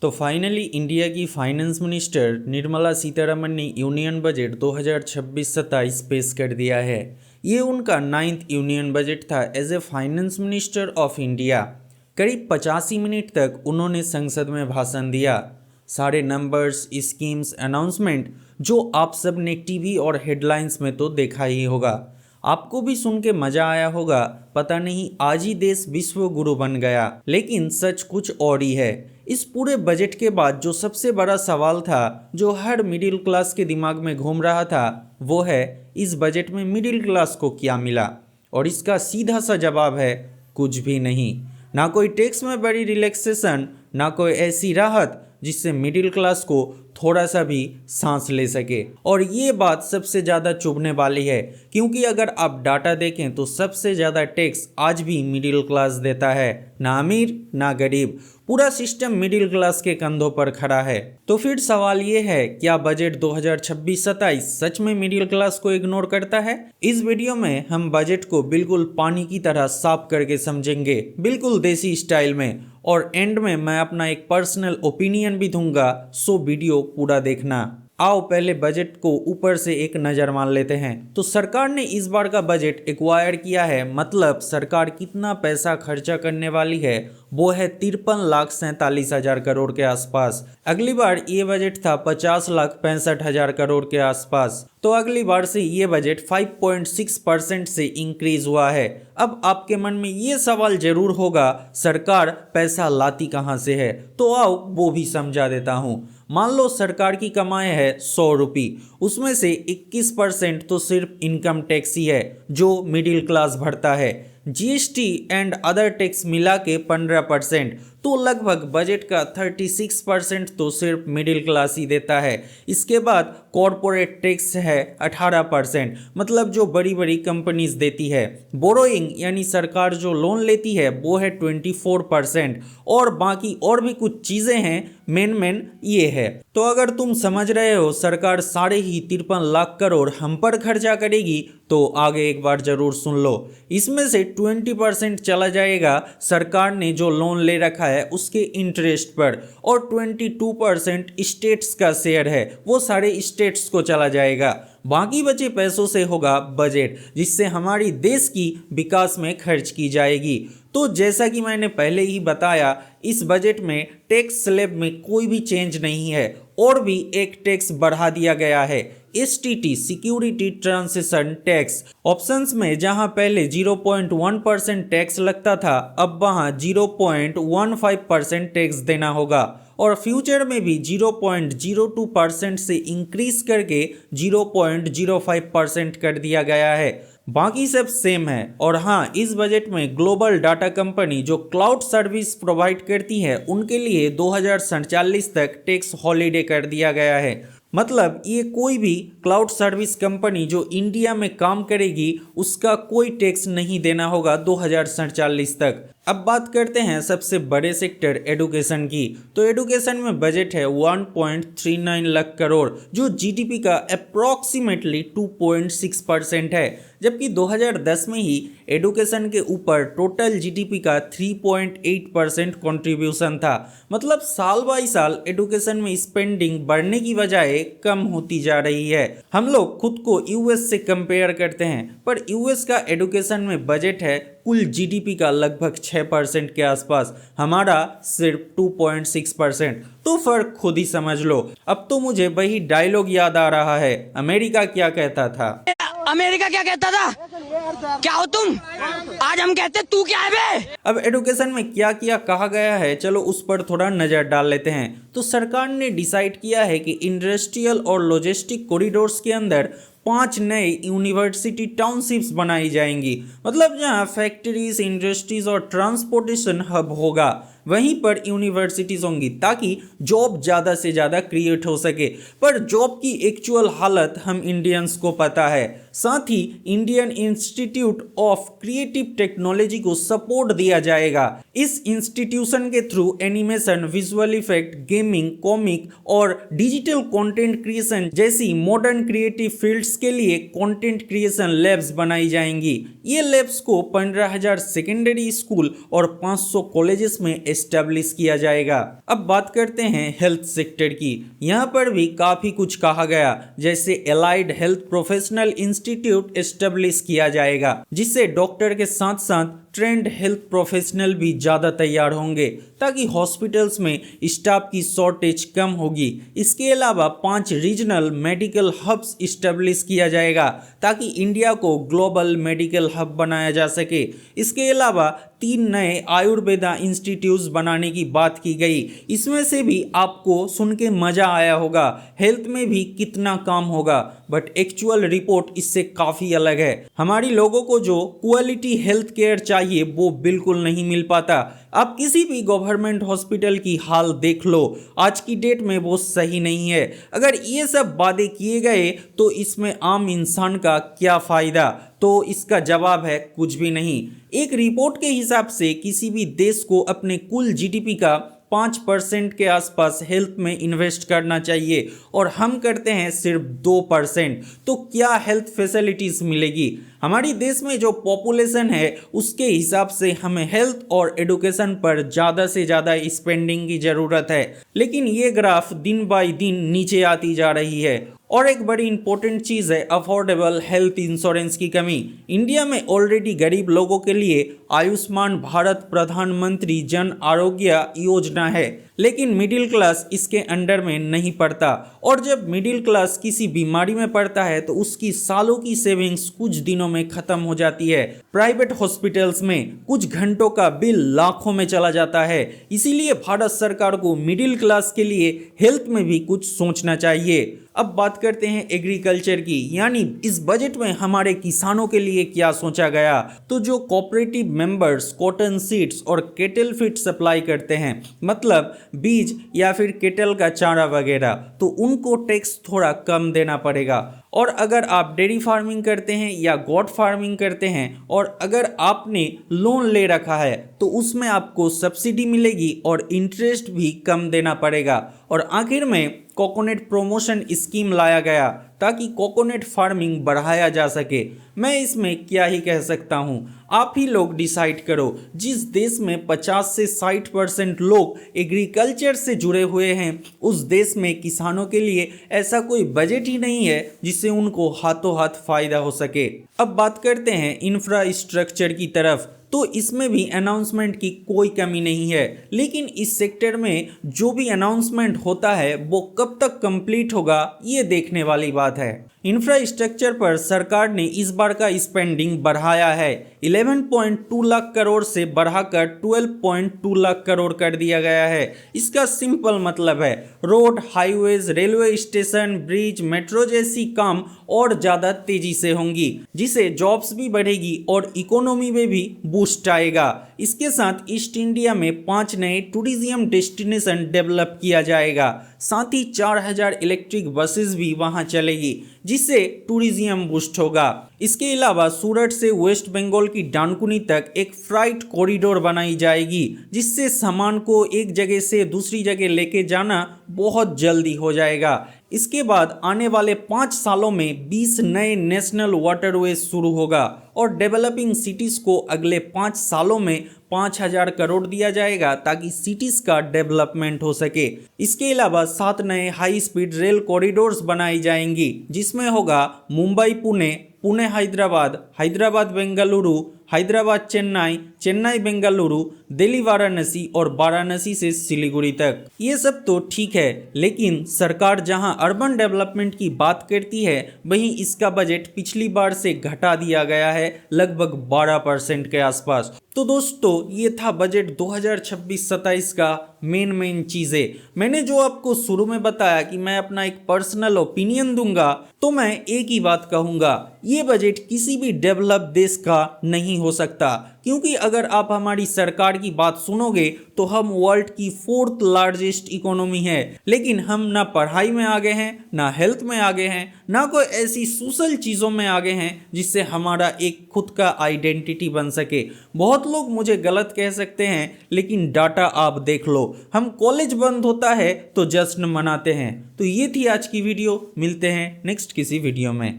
तो finally India की finance minister Nirmala Sitharaman ने यूनियन बजट 2026-27 पेश कर दिया है। ये उनका 9th यूनियन बजट था as a finance minister of India. करीब 85 मिनट तक उन्होंने संसद में भाषण दिया। सारे नंबर्स, स्कीम्स, अनाउंसमेंट जो आप सब ने टीवी और हेडलाइंस में तो देखा ही होगा। आपको भी सुन के मजा आया होगा। पता नहीं आज ही देश विश्व गुरु बन गया, लेकिन सच कुछ और ही है। इस पूरे बजट के बाद जो सबसे बड़ा सवाल था, जो हर मिडिल क्लास के दिमाग में घूम रहा था, वो है इस बजट में मिडिल क्लास को क्या मिला। और इसका सीधा सा जवाब है कुछ भी नहीं। ना कोई टैक्स में बड़ी रिलैक्सेशन, ना कोई ऐसी राहत जिससे मिडिल क्लास को थोड़ा सा भी सांस ले सके। और ये बात सबसे ज़्यादा चुभने वाली है, क्योंकि अगर आप डाटा देखें तो सबसे ज़्यादा टैक्स आज भी मिडिल क्लास देता है। ना अमीर ना गरीब, पूरा सिस्टम मिडिल क्लास के कंधों पर खड़ा है। तो फिर सवाल ये है, क्या बजट 2026-27 सच में मिडिल क्लास को इग्नोर करता है? इस वीडियो में हम बजट को बिल्कुल पानी की तरह साफ करके समझेंगे, बिल्कुल देसी स्टाइल में। और एंड में मैं अपना एक पर्सनल ओपिनियन भी दूंगा, सो वीडियो पूरा देखना। आओ पहले बजट को ऊपर से एक नज़र मार लेते हैं। तो सरकार ने इस बार का बजट एक्वायर किया है, मतलब सरकार कितना पैसा खर्चा करने वाली है वो है 53,47,000 करोड़ के आसपास। अगली बार ये बजट था 50,65,000 करोड़ के आसपास। तो अगली बार से ये बजट 5.6% से इंक्रीज हुआ है। अब आपके मन में ये सवाल जरूर होगा, सरकार पैसा लाती कहाँ से है? तो आओ वो भी समझा देता हूँ। मान लो सरकार की कमाई है 100 रुपये, उसमें से 21% तो सिर्फ इनकम टैक्स ही है जो मिडिल क्लास भरता है। जीएसटी एंड अदर टैक्स मिला के 15%, तो लगभग बजट का 36% तो सिर्फ मिडिल क्लास ही देता है। इसके बाद कॉरपोरेट टैक्स है 18%, मतलब जो बड़ी बड़ी कंपनीज देती है। बोरोइंग यानी सरकार जो लोन लेती है वो है 24%, और बाकी और भी कुछ चीज़ें हैं, मेन ये है। तो अगर तुम समझ रहे हो सरकार साढ़े ही 53 लाख करोड़ हम पर खर्चा करेगी, तो आगे एक बार जरूर सुन लो। इसमें से 20% चला जाएगा सरकार ने जो लोन ले रखा है उसके इंटरेस्ट पर, और 22% स्टेट्स का शेयर है, वो सारे स्टेट्स को चला जाएगा। बाकी बचे पैसों से होगा बजट, जिससे हमारी देश की विकास में खर्च की जाएगी। तो जैसा कि मैंने पहले ही बताया, इस बजट में टैक्स स्लैब में कोई भी चेंज नहीं है, और भी एक टैक्स बढ़ा दिया गया है, STT security transaction tax. Options में जहां पहले 0.1% टैक्स लगता था, अब वहां 0.15% टैक्स देना होगा, और फ्यूचर में भी 0.02% से इंक्रीज करके 0.05% कर दिया गया है। बाकी सब सेम है। और हाँ, इस बजट में ग्लोबल डाटा कंपनी जो क्लाउड सर्विस प्रोवाइड करती है उनके लिए 2047 तक टैक्स हॉलीडे कर दिया गया है। मतलब ये कोई भी क्लाउड सर्विस कंपनी जो इंडिया में काम करेगी उसका कोई टैक्स नहीं देना होगा 2047 तक। अब बात करते हैं सबसे बड़े सेक्टर एडुकेशन की। तो एडुकेशन में बजट है 1.39 लाख करोड़, जो जीडीपी का अप्रॉक्सीमेटली 2.6% है, जबकि 2010 में ही एडुकेशन के ऊपर टोटल जीडीपी का 3.8% कंट्रीब्यूशन था। मतलब साल बाई साल एडुकेशन में स्पेंडिंग बढ़ने की बजाय कम होती जा रही है। हम लोग खुद को यूएस से कंपेयर करते हैं, पर यूएस का एडुकेशन में बजट है कुल जीडीपी का लगभग 6% के आसपास, हमारा सिर्फ 2.6%। तो फर्क खुद ही समझ लो। अब तो मुझे वही डायलॉग याद आ रहा है, अमेरिका क्या कहता था। अमेरिका क्या कहता था? क्या हो तुम? आज हम कहते तू क्या है बे? अब एडुकेशन में क्या क्या कहा गया है, चलो उस पर थोड़ा नजर डाल लेते हैं। तो सरकार ने डिसाइड किया है कि इंडस्ट्रियल और लॉजिस्टिक कॉरिडोर्स के अंदर 5 नए यूनिवर्सिटी टाउनशिप्स बनाई जाएंगी, मतलब जहां फैक्ट्रीज, इंडस्ट्रीज और ट्रांसपोर्टेशन हब होगा, वहीं पर यूनिवर्सिटीज होंगी, ताकि जॉब ज़्यादा से ज़्यादा क्रिएट हो सके। पर जॉब की एक्चुअल हालत हम इंडियंस को पता है। साथ ही Indian institute of creative technology को सपोर्ट दिया जाएगा। इस इंस्टीट्यूशन के through animation, visual effect, gaming, comic और डिजिटल कंटेंट क्रिएशन जैसी मॉडर्न क्रिएटिव फील्ड्स स्टूडेंट्स के लिए कंटेंट क्रिएशन लैब्स बनाई जाएंगी। ये लैब्स को 15,000 सेकेंडरी स्कूल और 500 कॉलेजेस में एस्टेब्लिश किया जाएगा। अब बात करते हैं हेल्थ सेक्टर की। यहाँ पर भी काफ़ी कुछ कहा गया, जैसे allied health professional institute establish किया जाएगा, जिससे डॉक्टर के साथ साथ ट्रेंड हेल्थ प्रोफेशनल भी ज़्यादा तैयार होंगे, ताकि हॉस्पिटल्स में स्टाफ की शॉर्टेज कम होगी। इसके अलावा 5 रीजनल मेडिकल हब्स इस्टेब्लिश किया जाएगा, ताकि इंडिया को ग्लोबल मेडिकल हब बनाया जा सके। इसके अलावा 3 नए आयुर्वेदा इंस्टीट्यूट्स बनाने की बात की गई। इसमें से भी आपको सुन के मज़ा आया होगा, हेल्थ में भी कितना काम होगा, बट एक्चुअल रिपोर्ट इससे काफ़ी अलग है। हमारी लोगों को जो क्वालिटी हेल्थ केयर चाहिए वो बिल्कुल नहीं मिल पाता। आप किसी भी गवर्नमेंट हॉस्पिटल की हाल देख लो, आज की डेट में वो सही नहीं है। अगर ये सब वादे किए गए तो इसमें आम इंसान का क्या फ़ायदा? तो इसका जवाब है कुछ भी नहीं। एक रिपोर्ट के हिसाब से किसी भी देश को अपने कुल जीडीपी का 5% के आसपास हेल्थ में इन्वेस्ट करना चाहिए, और हम करते हैं सिर्फ 2%। तो क्या हेल्थ फैसिलिटीज़ मिलेगी? हमारी देश में जो पॉपुलेशन है उसके हिसाब से हमें हेल्थ और एडुकेशन पर ज़्यादा से ज़्यादा स्पेंडिंग की ज़रूरत है, लेकिन ये ग्राफ दिन बाय दिन नीचे आती जा रही है। और एक बड़ी इंपॉर्टेंट चीज़ है अफोर्डेबल हेल्थ इंश्योरेंस की कमी। इंडिया में ऑलरेडी गरीब लोगों के लिए आयुष्मान भारत प्रधानमंत्री जन आरोग्य योजना है, लेकिन मिडिल क्लास इसके अंडर में नहीं पड़ता। और जब मिडिल क्लास किसी बीमारी में पड़ता है तो उसकी सालों की सेविंग्स कुछ दिनों में खत्म हो जाती है। प्राइवेट हॉस्पिटल्स में कुछ घंटों का बिल लाखों में चला जाता है। इसीलिए भारत सरकार को मिडिल क्लास के लिए हेल्थ में भी कुछ सोचना चाहिए। अब बात करते हैं एग्रीकल्चर की, यानी इस बजट में हमारे किसानों के लिए क्या सोचा गया। तो जो कोऑपरेटिव मेंबर्स कॉटन सीड्स और केटल फीड सप्लाई करते हैं, मतलब बीज या फिर केटल का चारा वगैरह, तो उनको टैक्स थोड़ा कम देना पड़ेगा। और अगर आप डेयरी फार्मिंग करते हैं या गॉट फार्मिंग करते हैं और अगर आपने लोन ले रखा है तो उसमें आपको सब्सिडी मिलेगी और इंटरेस्ट भी कम देना पड़ेगा। और आखिर में कोकोनट प्रमोशन स्कीम लाया गया ताकि कोकोनट फार्मिंग बढ़ाया जा सके। मैं इसमें क्या ही कह सकता हूँ, आप ही लोग डिसाइड करो। जिस देश में 50 से 60% लोग एग्रीकल्चर से जुड़े हुए हैं, उस देश में किसानों के लिए ऐसा कोई बजट ही नहीं है जिससे उनको हाथों हाथ फायदा हो सके। अब बात करते हैं इंफ्रास्ट्रक्चर की तरफ। तो इसमें भी अनाउंसमेंट की कोई कमी नहीं है, लेकिन इस सेक्टर में जो भी अनाउंसमेंट होता है वो कब तक कंप्लीट होगा ये देखने वाली बात है। इंफ्रास्ट्रक्चर पर सरकार ने इस बार का स्पेंडिंग बढ़ाया है। 11.2 लाख करोड़ से बढ़ाकर 12.2 लाख करोड़ कर दिया गया है। इसका सिंपल मतलब है road, highways, railway station, bridge, metro जैसी काम और ज़्यादा तेजी से होंगी, जिससे जॉब्स भी बढ़ेगी और इकोनॉमी में भी बूस्ट आएगा। इसके साथ ईस्ट इंडिया में 5 नए टूरिज्म डेस्टिनेशन डेवलप किया जाएगा। साथ ही 4000 इलेक्ट्रिक बसेस भी वहां चलेगी, जिससे टूरिज्म बूस्ट होगा। इसके अलावा सूरत से वेस्ट बंगाल की डानकुनी तक एक फ्राइट कॉरिडोर बनाई जाएगी, जिससे सामान को एक जगह से दूसरी जगह लेके जाना बहुत जल्दी हो जाएगा। इसके बाद आने वाले 5 सालों में 20 नए नेशनल वाटरवेज शुरू होगा और डेवलपिंग सिटीज़ को अगले 5 सालों में 5000 करोड़ दिया जाएगा ताकि सिटीज़ का डेवलपमेंट हो सके। इसके अलावा 7 नए हाई स्पीड रेल कॉरिडोर्स बनाई जाएंगी, जिसमें होगा मुंबई पुणे, पुणे हैदराबाद, हैदराबाद बेंगलुरु, हैदराबाद चेन्नई, चेन्नई बेंगलुरु, दिल्ली वाराणसी और वाराणसी से सिलीगुड़ी तक। ये सब तो ठीक है, लेकिन सरकार जहां अर्बन डेवलपमेंट की बात करती है वहीं इसका बजट पिछली बार से घटा दिया गया है लगभग 12% के आसपास। तो दोस्तों ये था बजट 2026-27 का मेन चीज़ें। मैंने जो आपको शुरू में बताया कि मैं अपना एक पर्सनल ओपिनियन दूंगा, तो मैं एक ही बात कहूँगा, ये बजट किसी भी डेवलप देश का नहीं हो सकता, क्योंकि अगर आप हमारी सरकार की बात सुनोगे तो हम वर्ल्ड की 4th लार्जेस्ट इकोनॉमी है, लेकिन हम ना पढ़ाई में आगे हैं, ना हेल्थ में आगे हैं, ना कोई ऐसी सोशल चीज़ों में आगे हैं जिससे हमारा एक खुद का आइडेंटिटी बन सके। बहुत लोग मुझे गलत कह सकते हैं, लेकिन डाटा आप देख लो, हम कॉलेज बंद होता है तो जश्न मनाते हैं। तो ये थी आज की वीडियो, मिलते हैं नेक्स्ट किसी वीडियो में।